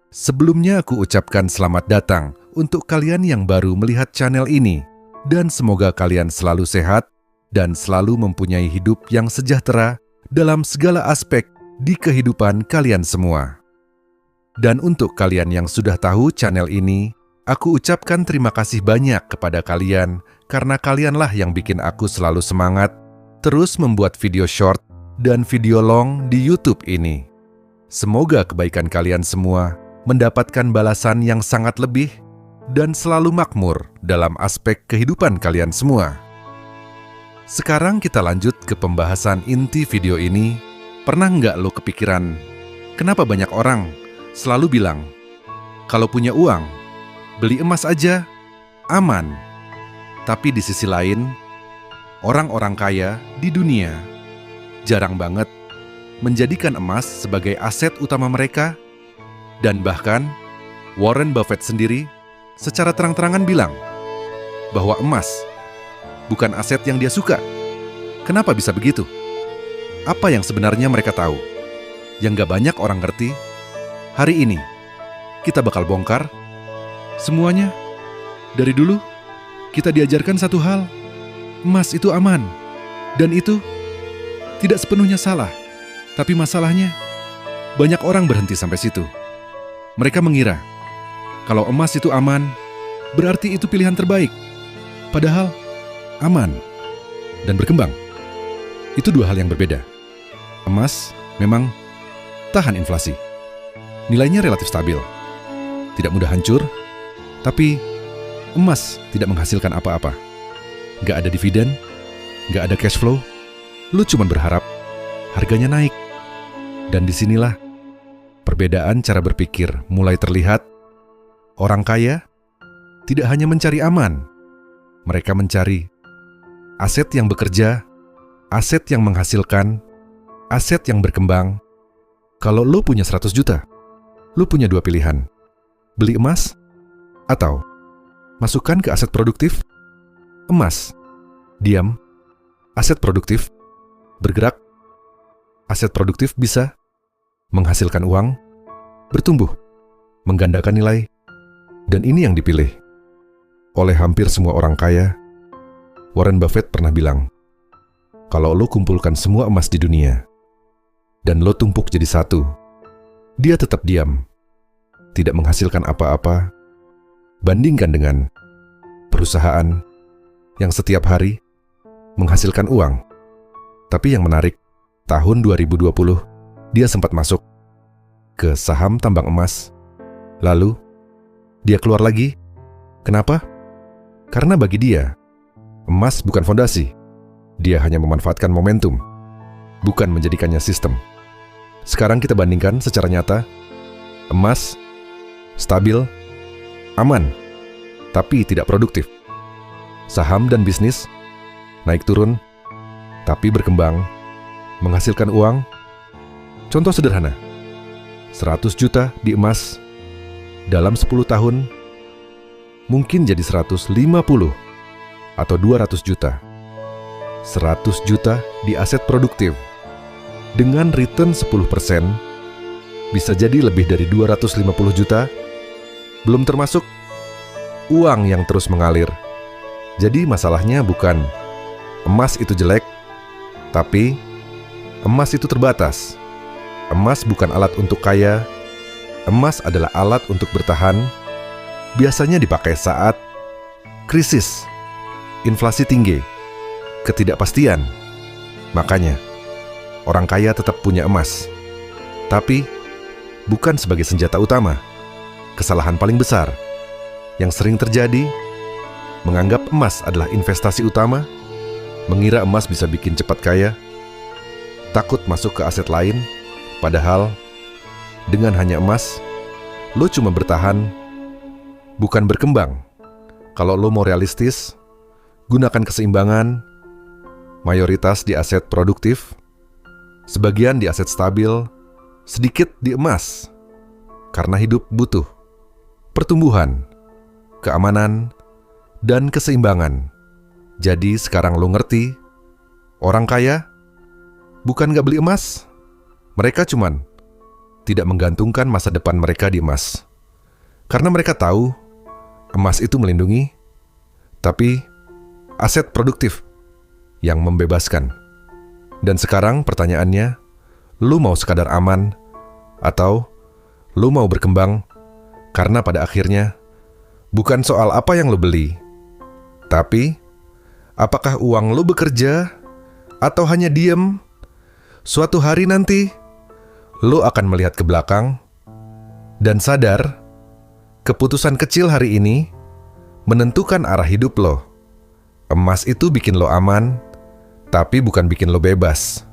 Sebelumnya aku ucapkan selamat datang untuk kalian yang baru melihat channel ini, dan semoga kalian selalu sehat dan selalu mempunyai hidup yang sejahtera dalam segala aspek di kehidupan kalian semua. Dan untuk kalian yang sudah tahu channel ini, aku ucapkan terima kasih banyak kepada kalian karena kalianlah yang bikin aku selalu semangat terus membuat video short dan video long di YouTube ini. Semoga kebaikan kalian semua mendapatkan balasan yang sangat lebih dan selalu makmur dalam aspek kehidupan kalian semua. Sekarang kita lanjut ke pembahasan inti video ini. Pernah nggak lo kepikiran, kenapa banyak orang selalu bilang, kalau punya uang, beli emas aja, aman. Tapi di sisi lain, orang-orang kaya di dunia jarang banget menjadikan emas sebagai aset utama mereka. Dan bahkan, Warren Buffett sendiri secara terang-terangan bilang bahwa emas bukan aset yang dia suka. Kenapa bisa begitu? Apa yang sebenarnya mereka tahu? Yang gak banyak orang ngerti, hari ini kita bakal bongkar semuanya. Dari dulu, kita diajarkan satu hal, emas itu aman. Dan itu tidak sepenuhnya salah. Tapi masalahnya, banyak orang berhenti sampai situ. Mereka mengira, kalau emas itu aman, berarti itu pilihan terbaik. Padahal, aman dan berkembang itu dua hal yang berbeda. Emas memang tahan inflasi. Nilainya relatif stabil. Tidak mudah hancur, tapi emas tidak menghasilkan apa-apa. Gak ada dividen, gak ada cash flow. Lu cuma berharap harganya naik. Dan disinilah perbedaan cara berpikir mulai terlihat. Orang kaya tidak hanya mencari aman, mereka mencari aset yang bekerja, aset yang menghasilkan, aset yang berkembang. Kalau lu punya 100 juta, lu punya dua pilihan. Beli emas atau masukkan ke aset produktif. Emas, diam. Aset produktif, bergerak. Aset produktif bisa menghasilkan uang, bertumbuh, menggandakan nilai, dan ini yang dipilih oleh hampir semua orang kaya. Warren Buffett pernah bilang, kalau lo kumpulkan semua emas di dunia, dan lo tumpuk jadi satu, dia tetap diam, tidak menghasilkan apa-apa. Bandingkan dengan perusahaan yang setiap hari menghasilkan uang. Tapi yang menarik, tahun 2020, dia sempat masuk ke saham tambang emas. Lalu, dia keluar lagi. Kenapa? Karena bagi dia, emas bukan fondasi. Dia hanya memanfaatkan momentum, bukan menjadikannya sistem. Sekarang kita bandingkan secara nyata. Emas stabil, aman, tapi tidak produktif. Saham dan bisnis naik turun, tapi berkembang, menghasilkan uang. Contoh sederhana, 100 juta di emas dalam 10 tahun mungkin jadi 150 atau 200 juta. 100 juta di aset produktif dengan return 10% bisa jadi lebih dari 250 juta, belum termasuk uang yang terus mengalir. Jadi masalahnya bukan emas itu jelek, tapi emas itu terbatas. Emas bukan alat untuk kaya. Emas adalah alat untuk bertahan. Biasanya dipakai saat krisis, inflasi tinggi, ketidakpastian. Makanya, orang kaya tetap punya emas. Tapi, bukan sebagai senjata utama. Kesalahan paling besar yang sering terjadi, menganggap emas adalah investasi utama, mengira emas bisa bikin cepat kaya, takut masuk ke aset lain. Padahal, dengan hanya emas, lo cuma bertahan, bukan berkembang. Kalau lo mau realistis, gunakan keseimbangan, mayoritas di aset produktif, sebagian di aset stabil, sedikit di emas. Karena hidup butuh pertumbuhan, keamanan, dan keseimbangan. Jadi sekarang lo ngerti, orang kaya bukan gak beli emas, mereka cuman tidak menggantungkan masa depan mereka di emas. Karena mereka tahu emas itu melindungi, tapi aset produktif yang membebaskan. Dan sekarang pertanyaannya, lu mau sekadar aman atau lu mau berkembang? Karena pada akhirnya bukan soal apa yang lu beli, tapi apakah uang lu bekerja atau hanya diem? Suatu hari nanti lu akan melihat ke belakang dan sadar keputusan kecil hari ini menentukan arah hidup lo. Emas itu bikin lo aman, tapi bukan bikin lo bebas.